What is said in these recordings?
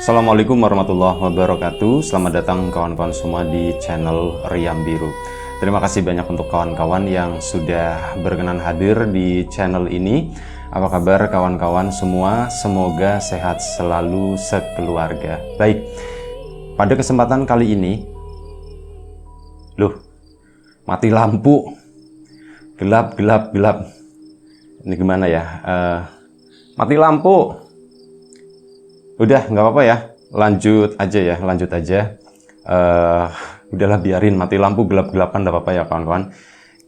Assalamualaikum warahmatullahi wabarakatuh. Selamat datang kawan-kawan semua di channel Riam Biru. Terima kasih banyak untuk kawan-kawan yang sudah berkenan hadir di channel ini. Apa kabar kawan-kawan semua? Semoga sehat selalu sekeluarga. Baik, pada kesempatan kali ini, mati lampu, gelap. Ini gimana ya? Mati lampu. Udah nggak apa-apa ya, lanjut aja. Udahlah, biarin mati lampu, gelap-gelapan, nggak apa-apa ya kawan-kawan.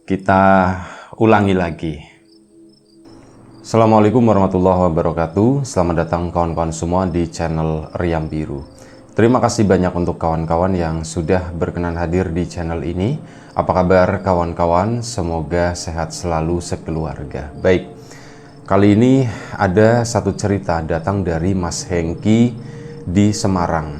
Kita ulangi lagi. Assalamualaikum warahmatullahi wabarakatuh. Selamat datang kawan-kawan semua di channel Riam Biru. Terima kasih banyak untuk kawan-kawan yang sudah berkenan hadir di channel ini. Apa kabar kawan-kawan? Semoga sehat selalu sekeluarga. Baik, kali ini ada satu cerita datang dari Mas Hengki di Semarang.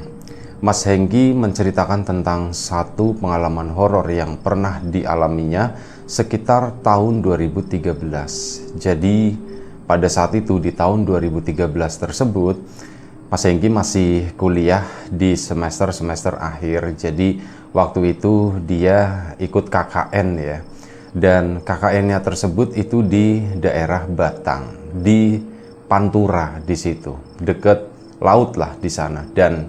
Mas Hengki menceritakan tentang satu pengalaman horor yang pernah dialaminya sekitar tahun 2013. Jadi pada saat itu di tahun 2013 tersebut, Mas Hengki masih kuliah di semester akhir. Jadi waktu itu dia ikut KKN ya. Dan KKN-nya tersebut itu di daerah Batang, di Pantura di situ, deket laut lah di sana. Dan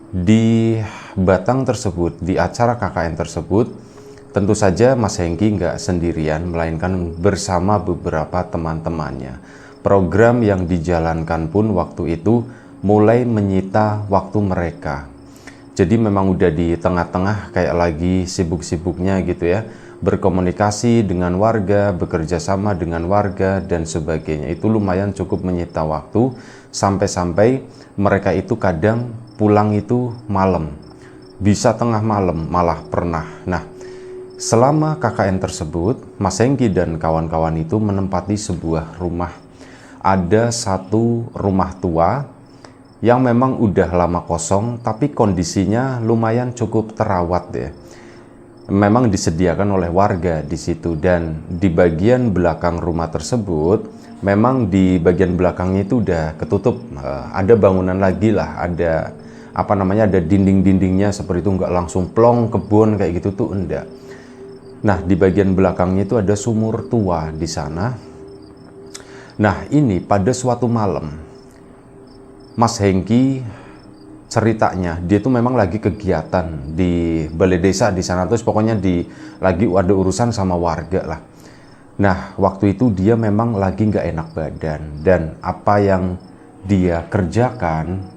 di Batang tersebut, di acara KKN tersebut, tentu saja Mas Hengki nggak sendirian, melainkan bersama beberapa teman-temannya. Program yang dijalankan pun waktu itu mulai menyita waktu mereka. Jadi memang udah di tengah-tengah kayak lagi sibuk-sibuknya gitu ya, berkomunikasi dengan warga, bekerja sama dengan warga, dan sebagainya. Itu lumayan cukup menyita waktu, sampai-sampai mereka itu kadang pulang itu malam. Bisa tengah malam, malah pernah. Nah, selama KKN tersebut, Mas Hengki dan kawan-kawan itu menempati sebuah rumah. Ada satu rumah tua yang memang udah lama kosong, tapi kondisinya lumayan cukup terawat ya. Memang disediakan oleh warga di situ, dan di bagian belakang rumah tersebut memang di bagian belakangnya itu udah ketutup, ada bangunan lagi lah, ada ada dinding-dindingnya seperti itu, nggak langsung plong kebun kayak gitu tuh, enggak. Nah, di bagian belakangnya itu ada sumur tua di sana. Nah, ini pada suatu malam Mas Hengki ceritanya, dia tuh memang lagi kegiatan di balai desa di sana, terus pokoknya lagi ada urusan sama warga lah. Nah, waktu itu dia memang lagi nggak enak badan, dan apa yang dia kerjakan,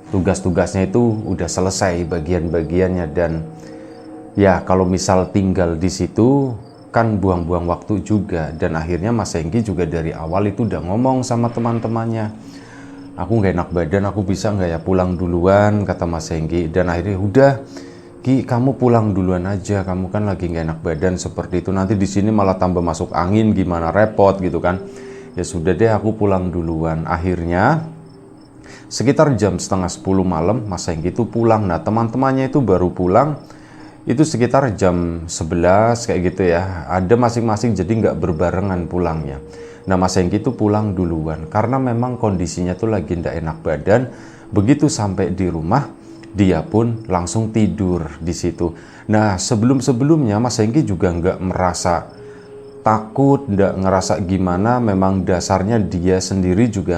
tugas-tugasnya itu udah selesai bagian-bagiannya, dan ya kalau misal tinggal di situ kan buang-buang waktu juga. Dan akhirnya Mas Hengki juga dari awal itu udah ngomong sama teman-temannya, aku nggak enak badan, aku bisa nggak ya pulang duluan, kata Mas Hengki. Dan akhirnya udah, Ki, kamu pulang duluan aja, kamu kan lagi nggak enak badan seperti itu, nanti di sini malah tambah masuk angin, gimana repot gitu kan. Ya sudah deh, aku pulang duluan. Akhirnya sekitar jam setengah 10 malam Mas Hengki itu pulang. Nah, teman-temannya itu baru pulang itu sekitar jam 11 kayak gitu ya, ada masing-masing, jadi nggak berbarengan pulangnya. Nah, Mas Hengki itu pulang duluan karena memang kondisinya tuh lagi ndak enak badan. Begitu sampai di rumah, dia pun langsung tidur di situ. Nah, sebelum-sebelumnya Mas Hengki juga nggak merasa takut, ndak ngerasa gimana. Memang dasarnya dia sendiri juga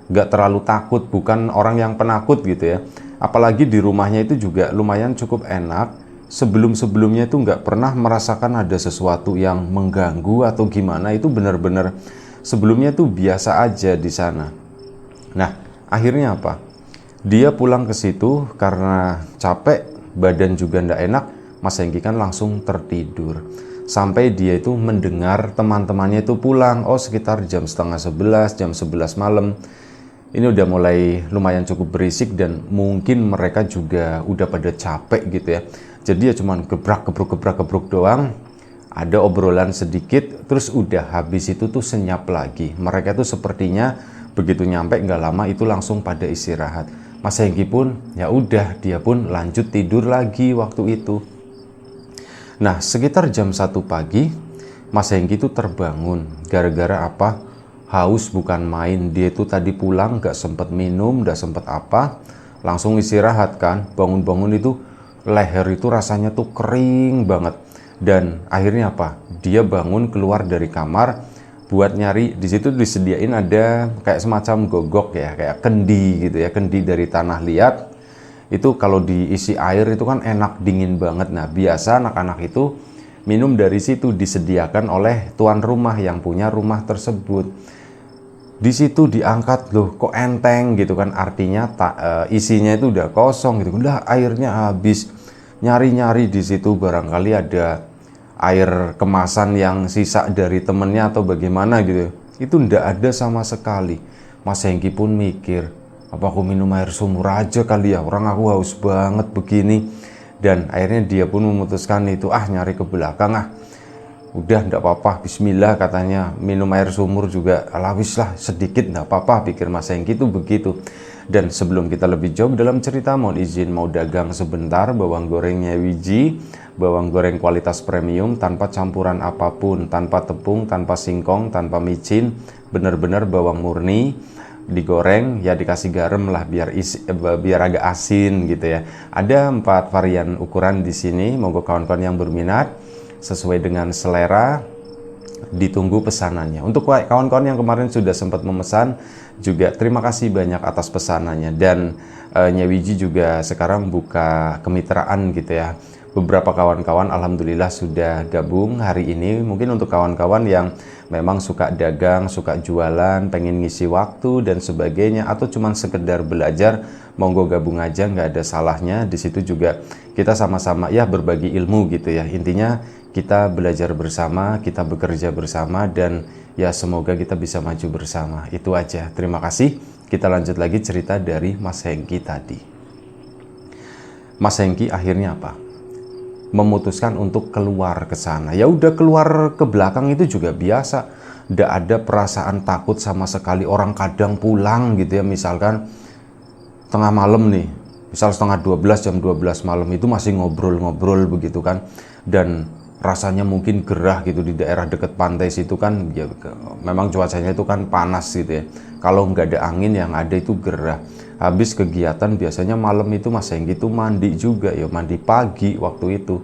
nggak terlalu takut, bukan orang yang penakut gitu ya. Apalagi di rumahnya itu juga lumayan cukup enak. Sebelum-sebelumnya itu nggak pernah merasakan ada sesuatu yang mengganggu atau gimana. Itu benar-benar sebelumnya itu biasa aja di sana. Nah, akhirnya apa? Dia pulang ke situ karena capek, badan juga nggak enak. Mas Hengki kan langsung tertidur. Sampai dia itu mendengar teman-temannya itu pulang. Oh, sekitar jam setengah 11, jam 11 malam. Ini udah mulai lumayan cukup berisik, dan mungkin mereka juga udah pada capek gitu ya. Jadi ya cuman gebruk doang, ada obrolan sedikit, terus udah, habis itu tuh senyap lagi. Mereka tuh sepertinya begitu nyampe nggak lama itu langsung pada istirahat. Mas Hengki pun ya udah, dia pun lanjut tidur lagi waktu itu. Nah, sekitar jam 1 pagi Mas Hengki itu terbangun gara-gara apa? haus bukan main. Dia itu tadi pulang gak sempet minum, gak sempet apa, langsung istirahat kan. Bangun-bangun itu leher itu rasanya tuh kering banget. Dan akhirnya apa? Dia bangun keluar dari kamar buat nyari. Di situ disediain ada kayak semacam gogok ya, kayak kendi gitu ya, kendi dari tanah liat. Itu kalau diisi air itu kan enak, dingin banget. Nah, biasa anak-anak itu minum dari situ, disediakan oleh tuan rumah yang punya rumah tersebut. Di situ diangkat, loh kok enteng gitu kan, artinya isinya itu udah kosong gitu. Udah airnya habis. Nyari-nyari di situ barangkali ada air kemasan yang sisa dari temennya atau bagaimana gitu. Itu ndak ada sama sekali. Mas Hengki pun mikir, apa aku minum air sumur aja kali ya, orang aku haus banget begini. Dan akhirnya dia pun memutuskan itu, nyari ke belakang udah ndak apa-apa, bismillah katanya, minum air sumur juga alawis lah sedikit ndak apa-apa, pikir Mas Hengki itu begitu. Dan sebelum kita lebih jauh dalam cerita, mohon izin mau dagang sebentar. Bawang gorengnya Wiji, bawang goreng kualitas premium, tanpa campuran apapun, tanpa tepung, tanpa singkong, tanpa micin, benar-benar bawang murni. Digoreng ya, dikasih garam lah biar agak asin gitu ya. Ada 4 varian ukuran di sini. Monggo kawan-kawan yang berminat sesuai dengan selera, ditunggu pesanannya. Untuk kawan-kawan yang kemarin sudah sempat memesan juga terima kasih banyak atas pesanannya. Dan Nyawiji juga sekarang buka kemitraan gitu ya. Beberapa kawan-kawan alhamdulillah sudah gabung hari ini. Mungkin untuk kawan-kawan yang memang suka dagang, suka jualan, pengen ngisi waktu dan sebagainya, atau cuman sekedar belajar, monggo gabung aja, nggak ada salahnya. Di situ juga kita sama-sama ya berbagi ilmu gitu ya. Intinya kita belajar bersama, kita bekerja bersama, dan ya semoga kita bisa maju bersama. Itu aja. Terima kasih. Kita lanjut lagi cerita dari Mas Hengki tadi. Mas Hengki akhirnya apa? Memutuskan untuk keluar ke sana. Ya udah, keluar ke belakang itu juga biasa. Nggak ada perasaan takut sama sekali. Orang kadang pulang gitu ya, misalkan tengah malam nih, misal setengah 12, jam 12 malam itu masih ngobrol-ngobrol begitu kan. Dan rasanya mungkin gerah gitu di daerah dekat pantai situ kan, ya memang cuacanya itu kan panas gitu ya. Kalau nggak ada angin yang ada itu gerah. Habis kegiatan biasanya malam itu Mas Hengki itu mandi juga ya, mandi pagi waktu itu.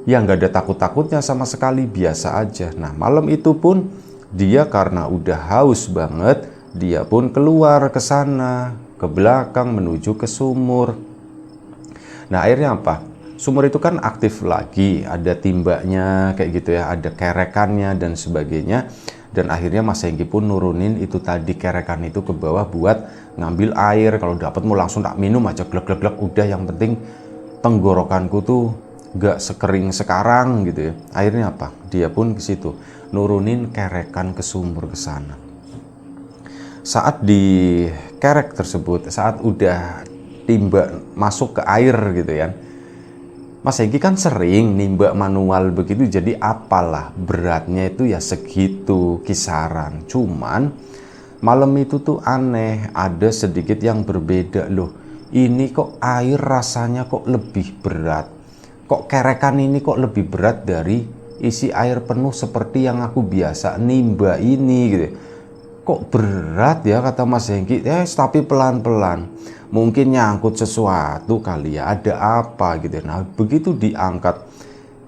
Ya nggak ada takut-takutnya sama sekali, biasa aja. Nah malam itu pun dia karena udah haus banget, dia pun keluar ke sana, ke belakang menuju ke sumur. Nah akhirnya apa? Sumur itu kan aktif lagi, ada timbanya kayak gitu ya, ada kerekannya dan sebagainya. Dan akhirnya Mas Hengki pun nurunin itu tadi kerekan itu ke bawah buat ngambil air. Kalau dapat mau langsung tak minum aja, glek-glek-glek, udah yang penting tenggorokanku tuh gak sekering sekarang gitu ya. Akhirnya apa? Dia pun ke situ nurunin kerekan ke sumur ke sana. Saat di kerek tersebut, saat udah timba masuk ke air gitu ya, Mas Hengki kan sering nimba manual begitu, jadi apalah beratnya itu ya segitu kisaran. Cuman malam itu tuh aneh, ada sedikit yang berbeda loh. Ini kok air rasanya kok lebih berat. Kok kerekan ini kok lebih berat dari isi air penuh seperti yang aku biasa nimba ini gitu. Kok berat ya, kata Mas Hengki. Tapi pelan-pelan. Mungkin nyangkut sesuatu kali ya, ada apa gitu. Nah begitu diangkat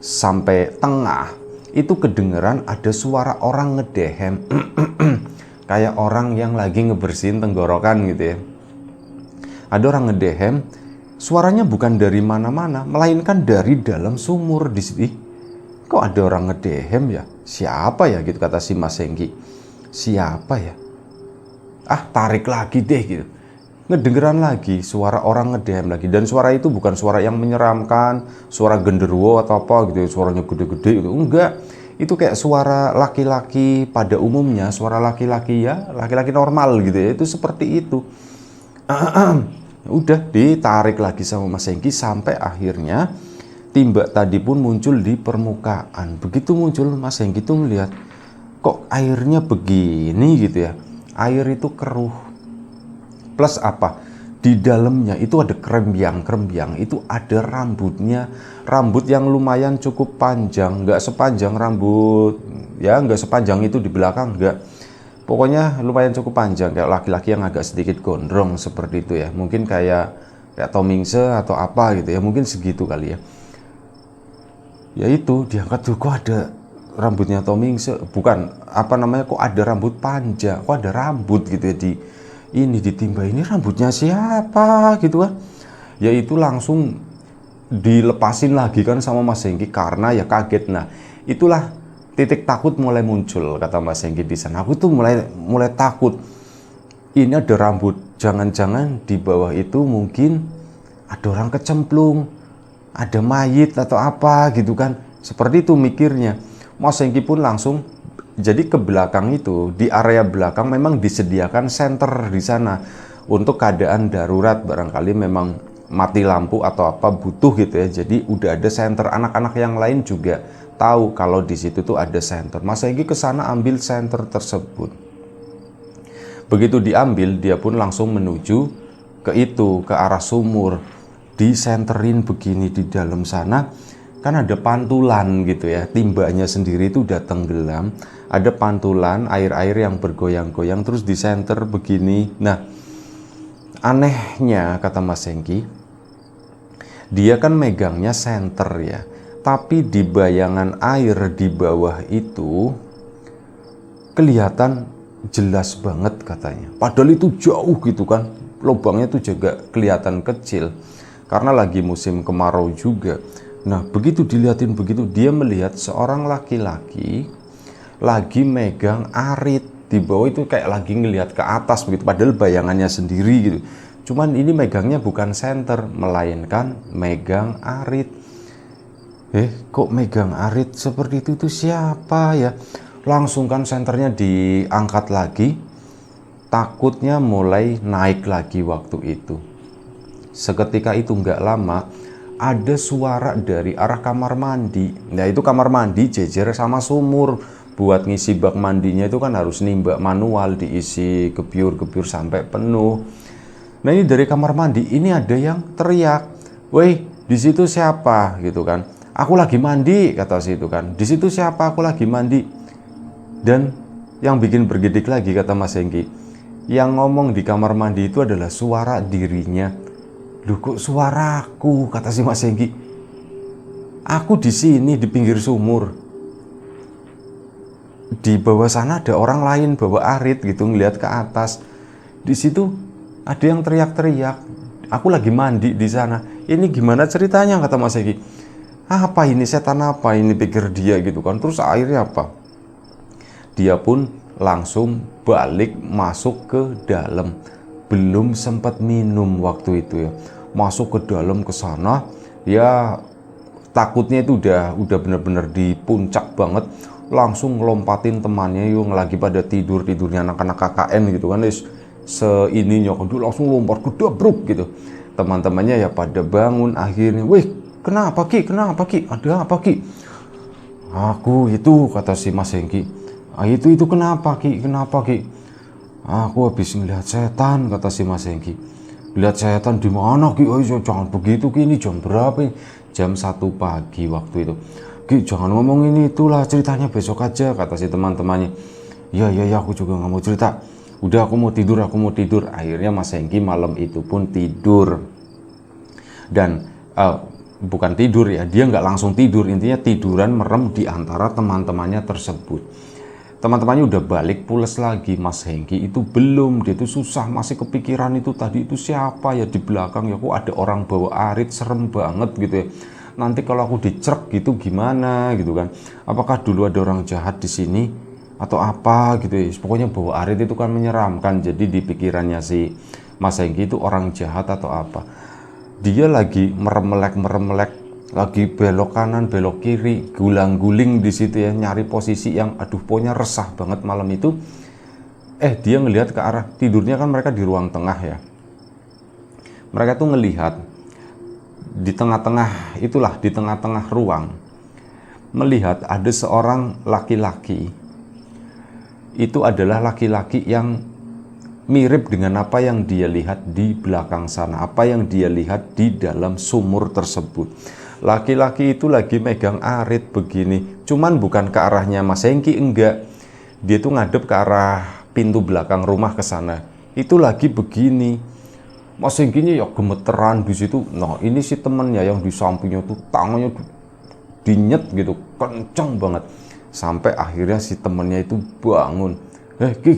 sampai tengah, itu kedengeran ada suara orang ngedehem. Kayak orang yang lagi ngebersihin tenggorokan gitu ya. Ada orang ngedehem, suaranya bukan dari mana-mana, melainkan dari dalam sumur di sini. Kok ada orang ngedehem ya? Siapa ya gitu, kata si Mas Hengki. Siapa ya? Tarik lagi deh gitu. Ngedengeran lagi suara orang ngedehem lagi, dan suara itu bukan suara yang menyeramkan, suara genderuwo atau apa gitu, suaranya gede-gede gitu, enggak. Itu kayak suara laki-laki pada umumnya, suara laki-laki ya, laki-laki normal gitu ya, itu seperti itu. Udah ditarik lagi sama Mas Hengki sampai akhirnya timba tadi pun muncul di permukaan. Begitu muncul, Mas Hengki tuh melihat kok airnya begini gitu ya, air itu keruh. Plus apa? Di dalamnya itu ada krembiang-krembiang, itu ada rambutnya, rambut yang lumayan cukup panjang, nggak sepanjang rambut, ya nggak sepanjang itu di belakang, nggak. Pokoknya lumayan cukup panjang, kayak laki-laki yang agak sedikit gondrong seperti itu ya. Mungkin kayak Tomingse atau apa gitu ya, mungkin segitu kali ya. Ya itu diangkat tuh, kok ada rambutnya Tomingse, bukan apa namanya, kok ada rambut panjang, kok ada rambut gitu ya, ini ditimba, ini rambutnya siapa gitu kan. Ya itu langsung dilepasin lagi kan sama Mas Hengki karena ya kaget. Nah itulah titik takut mulai muncul, kata Mas Hengki di sana. Aku tuh mulai takut, ini ada rambut, jangan-jangan di bawah itu mungkin ada orang kecemplung, ada mayit atau apa gitu kan. Seperti itu mikirnya. Mas Hengki pun langsung, jadi ke belakang itu, di area belakang memang disediakan senter di sana untuk keadaan darurat, barangkali memang mati lampu atau apa butuh gitu ya. Jadi udah ada senter, anak-anak yang lain juga tahu kalau di situ tuh ada senter. Mas Hengki ke sana ambil senter tersebut. Begitu diambil, dia pun langsung menuju ke itu, ke arah sumur. Disenterin begini di dalam sana, kan ada pantulan gitu ya, timbanya sendiri itu udah tenggelam, ada pantulan air-air yang bergoyang-goyang, terus disenter begini. Nah anehnya, kata Mas Hengki, dia kan megangnya senter ya, tapi di bayangan air di bawah itu kelihatan jelas banget katanya. Padahal itu jauh gitu kan, lubangnya tuh juga kelihatan kecil karena lagi musim kemarau juga. Nah begitu dilihatin begitu, dia melihat seorang laki-laki lagi megang arit di bawah itu, kayak lagi ngelihat ke atas begitu, padahal bayangannya sendiri gitu. Cuman ini megangnya bukan senter, melainkan megang arit. Kok megang arit seperti itu siapa ya? Langsung kan senternya diangkat lagi, takutnya mulai naik lagi waktu itu. Seketika itu nggak lama, ada suara dari arah kamar mandi. Nah itu kamar mandi jejer sama sumur. Buat ngisi bak mandinya itu kan harus nimbak manual, diisi gebyur-gebyur sampai penuh. Nah ini dari kamar mandi ini ada yang teriak, "Woi, di situ siapa?" gitu kan. "Aku lagi mandi," kata situ kan. "Di situ siapa? Aku lagi mandi." Dan yang bikin bergidik lagi, kata Mas Hengki, yang ngomong di kamar mandi itu adalah suara dirinya. "Loh kok suaraku?" kata si Mas Hengki. "Aku di sini di pinggir sumur. Di bawah sana ada orang lain bawa arit gitu, ngeliat ke atas. Di situ ada yang teriak-teriak. Aku lagi mandi di sana. Ini gimana ceritanya?" kata Mas Hengki. "Apa ini, setan apa ini?" pikir dia gitu kan. Terus akhirnya apa? Dia pun langsung balik masuk ke dalam. Belum sempat minum waktu itu ya. Masuk ke dalam ke sana, ya takutnya itu udah bener-bener di puncak banget. Langsung ngelompatin temannya yang lagi pada tidurnya anak-anak KKN gitu kan. Seininya kan dia langsung lompat gedabruk gitu. Teman-temannya ya pada bangun akhirnya. "Wih, kenapa Ki? Kenapa Ki? Ada apa Ki?" "Aku itu," kata si Mas Hengki. Itu kenapa Ki? Kenapa Ki?" "Aku habis ngeliat setan," kata si Mas Hengki. "Lihat setan di mana Ki?" "Oh jangan begitu Ki, ini jam berapa ini?" "Jam 1 pagi waktu itu." "Ki jangan ngomong ini, itulah ceritanya besok aja," kata si teman-temannya. Ya aku juga nggak mau cerita. Udah aku mau tidur. Akhirnya Mas Hengki malam itu pun tidur. Dan bukan tidur ya, dia nggak langsung tidur, intinya tiduran merem di antara teman-temannya tersebut. Teman-temannya udah balik pules lagi, Mas Hengki itu belum. Dia itu susah, masih kepikiran itu tadi itu siapa ya di belakang ya, kok ada orang bawa arit, serem banget gitu ya. Nanti kalau aku dicerek gitu gimana gitu kan, apakah dulu ada orang jahat di sini atau apa gitu ya. Pokoknya bawa arit itu kan menyeramkan. Jadi di pikirannya si Mas Hengki itu orang jahat atau apa. Dia lagi meremelek, lagi belok kanan, belok kiri, gulang-guling di situ ya, nyari posisi yang pokoknya resah banget malam itu. Dia ngelihat ke arah tidurnya, kan mereka di ruang tengah ya. Mereka tuh ngelihat di tengah-tengah itulah, di tengah-tengah ruang, melihat ada seorang laki-laki. Itu adalah laki-laki yang mirip dengan apa yang dia lihat di belakang sana, apa yang dia lihat di dalam sumur tersebut. Laki-laki itu lagi megang arit begini, cuman bukan ke arahnya Mas Hengki, enggak. Dia tuh ngadep ke arah pintu belakang rumah ke sana. Itu lagi begini. Mas Hengkinya ya gemeteran di situ. Nah, ini si temennya yang di sampingnya tuh tangannya dinyet gitu, kencang banget. Sampai akhirnya si temennya itu bangun. Ki,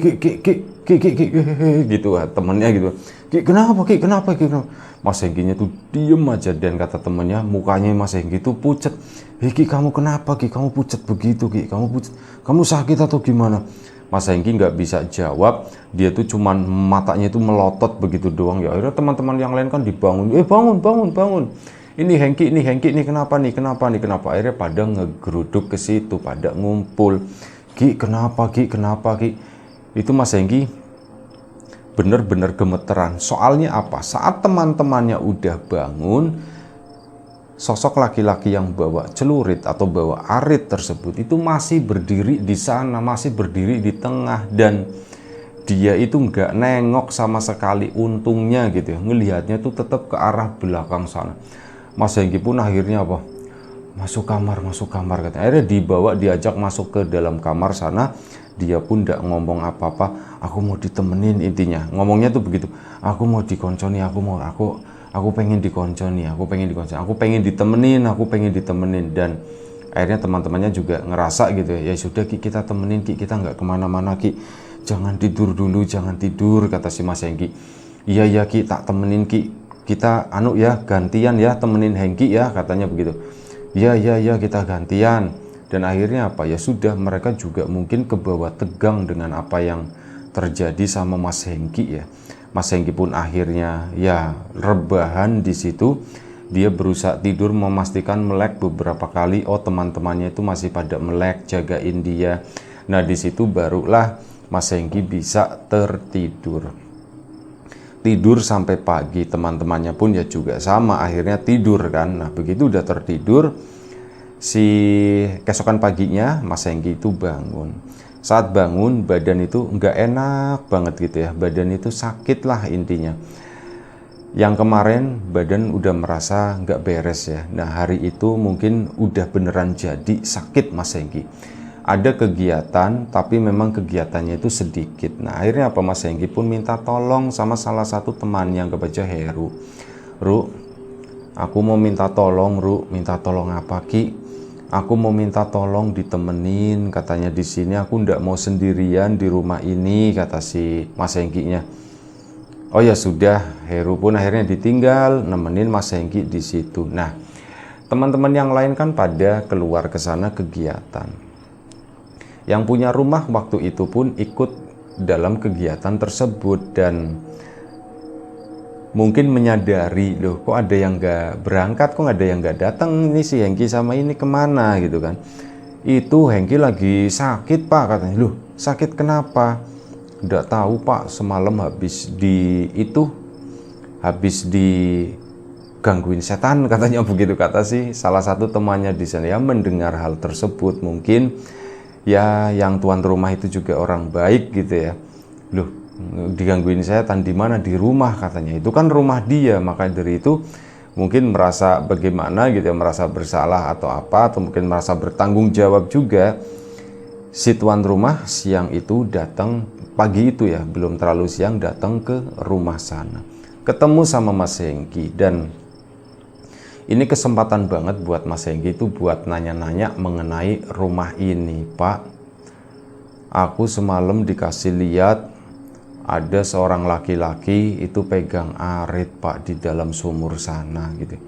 gitu temennya gitu. Kenapa? Mas Hengkinya tuh diem aja, dan kata temennya, mukanya Mas Hengki tuh pucet. Ki, kamu kenapa Ki? Kamu pucet begitu Ki? Kamu pucet? Kamu sakit atau gimana? Mas Hengki nggak bisa jawab, dia tuh cuman matanya itu melotot begitu doang. Ya akhirnya teman-teman yang lain kan dibangun, bangun. Ini Hengki, ini kenapa? Akhirnya pada ngegeruduk ke situ, pada ngumpul. Ki, kenapa Ki? Itu Mas Hengki bener-bener gemeteran. Soalnya apa? Saat teman-temannya udah bangun, sosok laki-laki yang bawa celurit atau bawa arit tersebut itu masih berdiri di sana, masih berdiri di tengah, dan dia itu nggak nengok sama sekali, untungnya gitu ya, ngelihatnya tuh tetap ke arah belakang sana. Mas Hengki pun akhirnya apa? Masuk kamar katanya. Akhirnya dibawa, diajak masuk ke dalam kamar sana. Dia pun nggak ngomong apa-apa. Aku mau ditemenin, intinya ngomongnya tuh begitu. Aku mau dikonconi, aku pengen dikonconi, aku pengen ditemenin. Dan akhirnya teman-temannya juga ngerasa gitu ya, ya sudah Ki, kita temenin Ki, kita nggak kemana-mana Ki, jangan tidur dulu, kata si Mas Hengki. Iya Ki, tak temenin Ki, kita ya gantian ya, temenin Hengki ya, katanya begitu. Iya kita gantian. Dan akhirnya apa, ya sudah, mereka juga mungkin kebawa tegang dengan apa yang terjadi sama Mas Hengki ya. Mas Hengki pun akhirnya ya rebahan di situ. Dia berusaha tidur, memastikan melek beberapa kali. Oh, teman-temannya itu masih pada melek, jagain dia. Nah, di situ barulah Mas Hengki bisa tertidur. Tidur sampai pagi, teman-temannya pun ya juga sama, akhirnya tidur kan. Nah, begitu udah tertidur, si keesokan paginya Mas Hengki itu bangun. Saat bangun, badan itu nggak enak banget gitu ya, badan itu sakit lah intinya. Yang kemarin badan udah merasa nggak beres ya. Nah, hari itu mungkin udah beneran jadi sakit Mas Hengki. Ada kegiatan, tapi memang kegiatannya itu sedikit. Nah, akhirnya apa, Mas Hengki pun minta tolong sama salah satu teman yang kebaca Heru. Ru, aku mau minta tolong, minta tolong apa Ki? Aku mau minta tolong ditemenin, katanya di sini aku ndak mau sendirian di rumah ini, kata si Mas Hengki-nya. Oh ya sudah, Heru pun akhirnya ditinggal nemenin Mas Hengki di situ. Nah, teman-teman yang lain kan pada keluar ke sana kegiatan. Yang punya rumah waktu itu pun ikut dalam kegiatan tersebut, dan mungkin menyadari, loh kok ada yang nggak berangkat, kok ada yang nggak datang, ini si Hengki sama ini kemana gitu kan. Itu Hengki lagi sakit Pak, katanya. Loh, sakit kenapa? Nggak tahu Pak, semalam habis digangguin setan, katanya begitu, kata sih salah satu temannya di sana. Ya, mendengar hal tersebut mungkin ya yang tuan rumah itu juga orang baik gitu ya. Loh, digangguin setan di mana? Di rumah, katanya. Itu kan rumah dia, maka dari itu mungkin merasa bagaimana gitu ya, merasa bersalah atau apa, atau mungkin merasa bertanggung jawab juga. Si tuan rumah siang itu datang, pagi itu ya, belum terlalu siang, datang ke rumah sana, ketemu sama Mas Hengki. Dan ini kesempatan banget buat Mas Hengki itu buat nanya-nanya mengenai rumah ini. Pak, aku semalam dikasih lihat ada seorang laki-laki itu pegang arit Pak di dalam sumur sana gitu.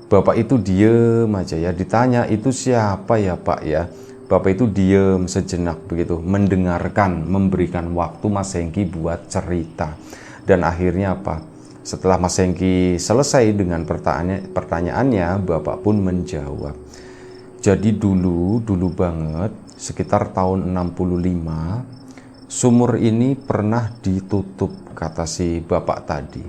Bapak itu diem aja ya, ditanya itu siapa ya Pak ya. Bapak itu diem sejenak begitu, mendengarkan, memberikan waktu Mas Hengki buat cerita. Dan akhirnya apa? Setelah Mas Hengki selesai dengan pertanyaannya, Bapak pun menjawab. Jadi dulu banget, sekitar tahun 65, sumur ini pernah ditutup, kata si Bapak tadi.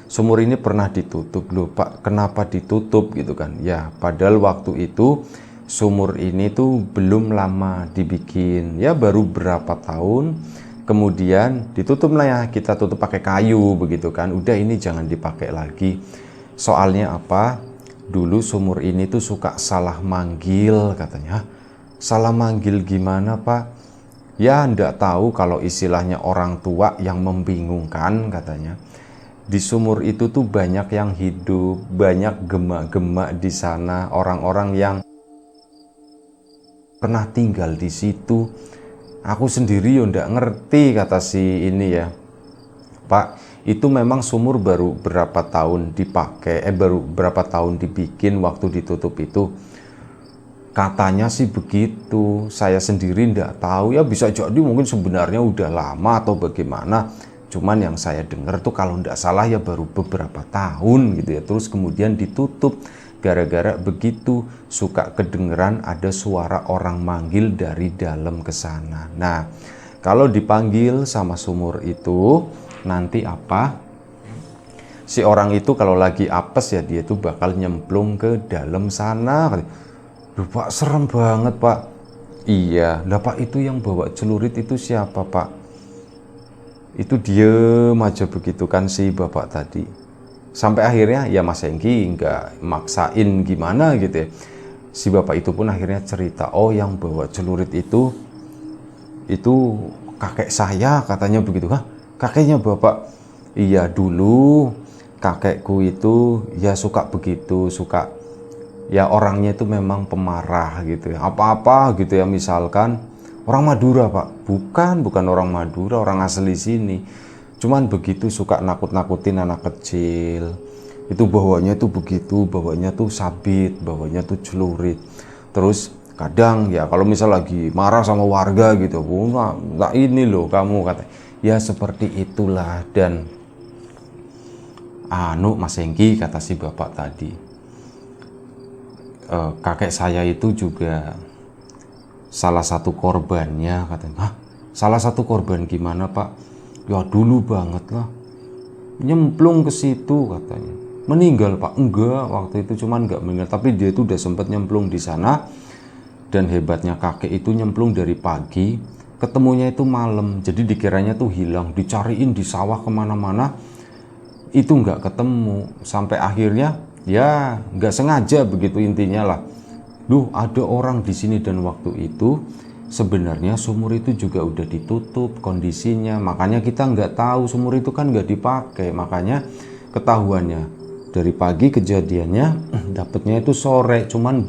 Sumur ini pernah ditutup. Loh Pak, kenapa ditutup gitu kan? Ya, padahal waktu itu sumur ini tuh belum lama dibikin, ya baru berapa tahun, kemudian ditutup lah ya, kita tutup pakai kayu begitu kan, udah ini jangan dipakai lagi. Soalnya apa? Dulu sumur ini tuh suka salah manggil, katanya. Hah? Salah manggil gimana Pak? Ya ndak tahu kalau istilahnya orang tua yang membingungkan katanya. Di sumur itu tuh banyak yang hidup, banyak gemak-gemak di sana, orang-orang yang pernah tinggal di situ. Aku sendiri yo ndak ngerti, kata si ini ya. Pak, itu memang sumur baru berapa tahun dipakai, baru berapa tahun dibikin, waktu ditutup itu. Katanya sih begitu, saya sendiri ndak tahu, ya bisa jadi mungkin sebenarnya udah lama atau bagaimana. Cuman yang saya dengar tuh kalau ndak salah ya baru beberapa tahun gitu ya, terus kemudian ditutup. Gara-gara begitu suka kedengeran ada suara orang manggil dari dalam ke sana. Nah, kalau dipanggil sama sumur itu nanti apa? Si orang itu kalau lagi apes ya dia tuh bakal nyemplung ke dalam sana. Duh Pak, serem banget Pak. Iya, lah Pak, itu yang bawa celurit itu siapa Pak? Itu diem aja begitu kan si bapak tadi. Sampai akhirnya ya Mas Hengki nggak maksain gimana gitu ya. Si bapak itu pun akhirnya cerita, oh yang bawa celurit itu kakek saya, katanya begitu. Hah, kakeknya bapak? Iya, dulu kakekku itu ya suka begitu, suka ya orangnya itu memang pemarah gitu ya, apa-apa gitu ya, misalkan orang Madura Pak, bukan orang Madura, orang asli sini, cuman begitu suka nakut-nakutin anak kecil, itu bawanya tuh begitu, bawanya tuh sabit, bawanya tuh celurit, terus kadang ya kalau misal lagi marah sama warga gitu, nggak ini loh kamu, kata ya seperti itulah. Dan Mas Hengki, kata si bapak tadi, kakek saya itu juga salah satu korbannya, katanya. Hah, salah satu korban gimana Pak? Ya dulu banget lah, nyemplung ke situ katanya. Meninggal Pak? Enggak, waktu itu cuman enggak meninggal, tapi dia itu udah sempat nyemplung di sana. Dan hebatnya kakek itu nyemplung dari pagi, ketemunya itu malam, jadi dikiranya tuh hilang, dicariin di sawah kemana-mana, itu nggak ketemu, sampai akhirnya ya nggak sengaja begitu intinya lah. Duh, ada orang di sini, dan waktu itu sebenarnya sumur itu juga udah ditutup kondisinya, makanya kita nggak tahu, sumur itu kan nggak dipakai, makanya ketahuannya dari pagi kejadiannya, dapatnya itu sore, cuman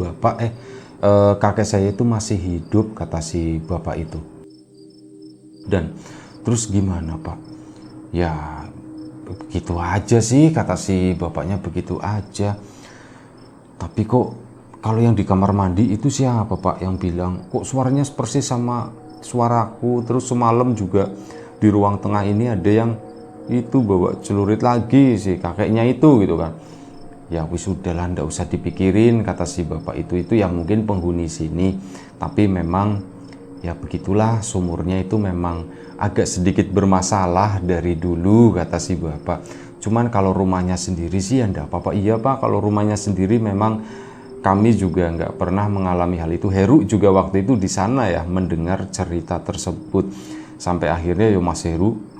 kakek saya itu masih hidup, kata si bapak itu. Dan terus gimana Pak? Ya begitu aja sih, kata si bapaknya, begitu aja. Tapi kok kalau yang di kamar mandi itu siapa Pak yang bilang kok suaranya persis sama suaraku, terus semalam juga di ruang tengah ini ada yang itu bawa celurit lagi, si kakeknya itu gitu kan. Ya wis udahlah, ndak usah dipikirin, kata si bapak itu yang mungkin penghuni sini, tapi memang ya begitulah, sumurnya itu memang agak sedikit bermasalah dari dulu, kata si bapak. Cuman kalau rumahnya sendiri sih ya ndak apa-apa. Iya Pak, kalau rumahnya sendiri memang kami juga nggak pernah mengalami hal itu. Heru juga waktu itu di sana ya mendengar cerita tersebut, sampai akhirnya ya Mas Heru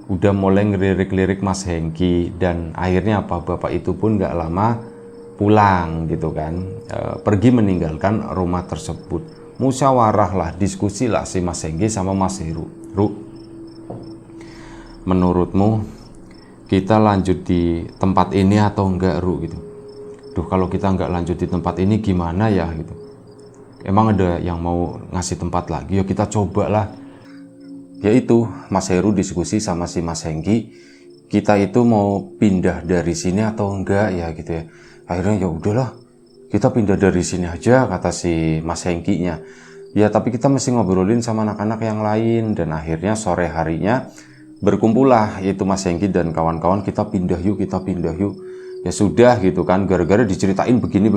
udah mulai ngelirik-lirik Mas Hengki, dan akhirnya apa, bapak itu pun nggak lama pulang gitu kan, pergi meninggalkan rumah tersebut. Musyawarah lah, diskusi lah si Mas Hengki sama Mas Heru. Menurutmu kita lanjut di tempat ini atau enggak Ru gitu? Duh, kalau kita nggak lanjut di tempat ini gimana ya gitu, emang ada yang mau ngasih tempat lagi? Ya kita cobalah. Yaitu Mas Heru diskusi sama si Mas Hengki, kita itu mau pindah dari sini atau enggak ya gitu ya. Akhirnya ya udahlah, kita pindah dari sini aja, kata si Mas Hengki-nya. Ya tapi kita mesti ngobrolin sama anak-anak yang lain. Dan akhirnya sore harinya berkumpullah itu Mas Hengki dan kawan-kawan, kita pindah yuk. Ya sudah gitu kan, gara-gara diceritain begini,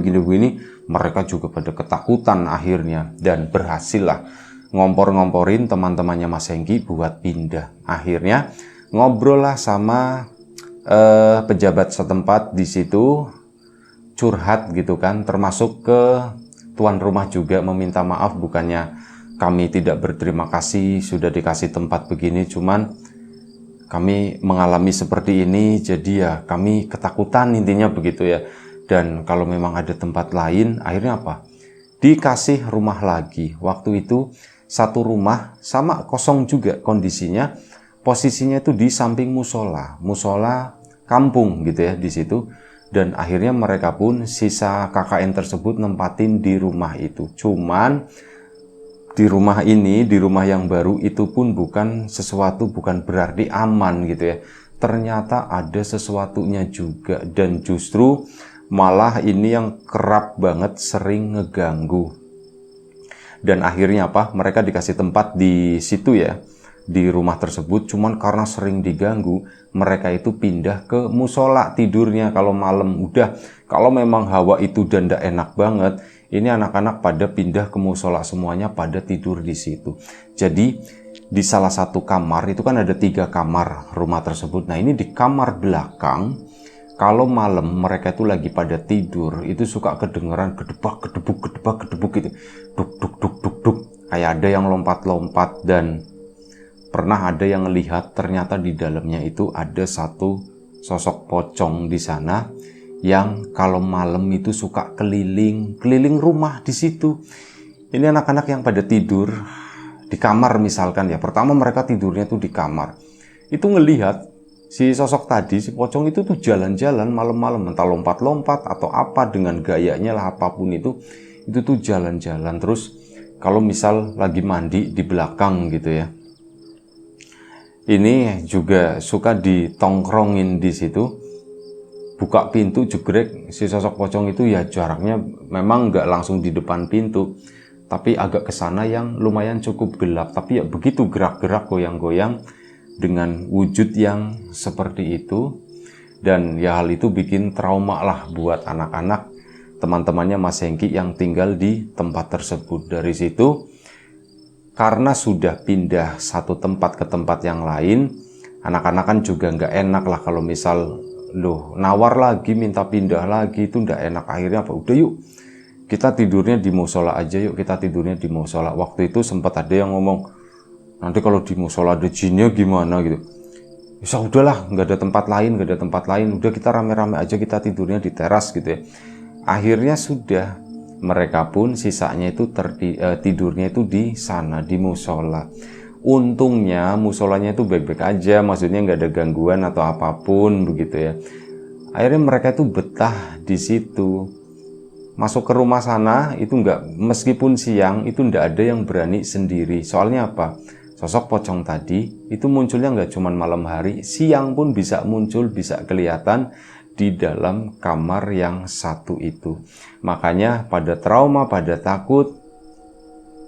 mereka juga pada ketakutan akhirnya, dan berhasil lah ngompor-ngomporin teman-temannya Mas Hengki buat pindah. Akhirnya ngobrol lah sama pejabat setempat di situ, curhat gitu kan, termasuk ke tuan rumah juga meminta maaf, bukannya kami tidak berterima kasih sudah dikasih tempat begini, cuman kami mengalami seperti ini, jadi ya kami ketakutan, intinya begitu ya. Dan kalau memang ada tempat lain, akhirnya apa? Dikasih rumah lagi. Waktu itu satu rumah sama kosong juga kondisinya, posisinya itu di samping musola kampung gitu ya di situ. Dan akhirnya mereka pun sisa KKN tersebut nempatin di rumah itu. Cuman di rumah ini, di rumah yang baru itu pun bukan berarti aman gitu ya. Ternyata ada sesuatunya juga, dan justru malah ini yang kerap banget sering ngeganggu. Dan akhirnya apa? Mereka dikasih tempat di situ ya, di rumah tersebut. Cuman karena sering diganggu, mereka itu pindah ke musola tidurnya kalau malam. Udah, kalau memang hawa itu dan ndak enak banget, ini anak-anak pada pindah ke musola semuanya, pada tidur di situ. Jadi di salah satu kamar itu kan ada 3 kamar rumah tersebut. Nah ini di kamar belakang, kalau malam mereka itu lagi pada tidur, itu suka kedengeran gedebak gedebuk gitu, duk duk duk duk duk, kayak ada yang lompat-lompat. Dan pernah ada yang lihat ternyata di dalamnya itu ada satu sosok pocong di sana yang kalau malam itu suka keliling rumah di situ. Ini anak-anak yang pada tidur di kamar misalkan ya, pertama mereka tidurnya tuh di kamar, itu ngelihat si sosok tadi, si pocong itu tuh jalan-jalan malam-malam, entah lompat-lompat atau apa dengan gayanya lah, apapun itu tuh jalan-jalan. Terus kalau misal lagi mandi di belakang gitu ya, ini juga suka ditongkrongin di situ, buka pintu jegrek. Si sosok pocong itu ya jaraknya memang nggak langsung di depan pintu, tapi agak ke sana yang lumayan cukup gelap. Tapi ya begitu gerak-gerak, goyang-goyang dengan wujud yang seperti itu. Dan ya hal itu bikin trauma lah buat anak-anak, teman-temannya Mas Hengki yang tinggal di tempat tersebut. Dari situ, karena sudah pindah satu tempat ke tempat yang lain, anak-anak kan juga nggak enak lah kalau misal loh nawar lagi, minta pindah lagi, itu nggak enak. Akhirnya apa, udah yuk kita tidurnya di musola aja, yuk kita tidurnya di musola. Waktu itu sempat ada yang ngomong, nanti kalau di musola ada jinnya gimana gitu. Ya udahlah, nggak ada tempat lain, udah kita rame-rame aja, kita tidurnya di teras gitu ya. Akhirnya sudah, mereka pun sisanya itu tidurnya itu di sana, di musola. Untungnya musolanya itu baik-baik aja, maksudnya nggak ada gangguan atau apapun begitu ya. Akhirnya mereka itu betah di situ. Masuk ke rumah sana itu nggak, meskipun siang itu nggak ada yang berani sendiri. Soalnya apa? Sosok pocong tadi itu munculnya nggak cuma malam hari, siang pun bisa muncul, bisa kelihatan di dalam kamar yang satu itu. Makanya pada trauma, pada takut,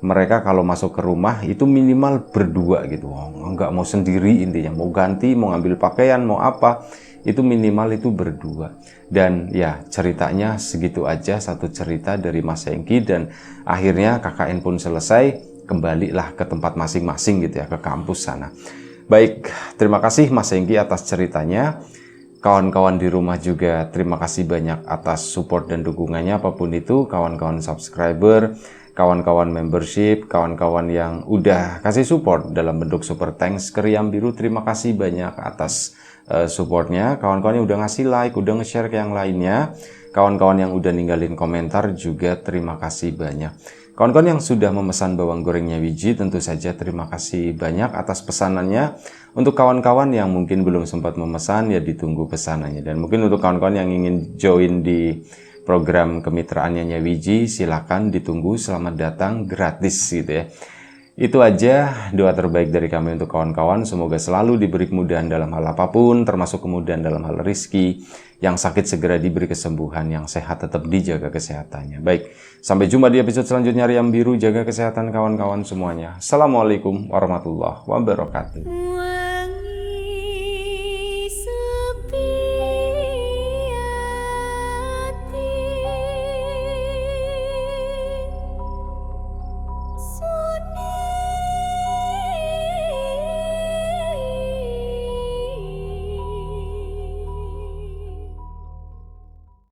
mereka kalau masuk ke rumah itu minimal berdua gitu. Nggak mau sendiri, intinya mau ganti, mau ngambil pakaian, mau apa, itu minimal itu berdua. Dan ya ceritanya segitu aja, satu cerita dari Mas Hengki. Dan akhirnya KKN pun selesai, kembalilah ke tempat masing-masing gitu ya, ke kampus sana. Baik, terima kasih Mas Hengki atas ceritanya. Kawan-kawan di rumah juga terima kasih banyak atas support dan dukungannya, apapun itu, kawan-kawan subscriber, kawan-kawan membership, kawan-kawan yang udah kasih support dalam bentuk super thanks ke Riam Biru, terima kasih banyak atas supportnya. Kawan-kawan yang udah ngasih like, udah nge-share ke yang lainnya, kawan-kawan yang udah ninggalin komentar juga terima kasih banyak. Kawan-kawan yang sudah memesan bawang gorengnya Wiji, tentu saja terima kasih banyak atas pesanannya. Untuk kawan-kawan yang mungkin belum sempat memesan, ya ditunggu pesanannya. Dan mungkin untuk kawan-kawan yang ingin join di program kemitraannya Wiji, silakan ditunggu, selamat datang, gratis gitu ya. Itu aja doa terbaik dari kami untuk kawan-kawan. Semoga selalu diberi kemudahan dalam hal apapun, termasuk kemudahan dalam hal rezeki. Yang sakit segera diberi kesembuhan, yang sehat tetap dijaga kesehatannya. Baik, sampai jumpa di episode selanjutnya Riam Biru. Jaga kesehatan kawan-kawan semuanya. Assalamualaikum warahmatullahi wabarakatuh.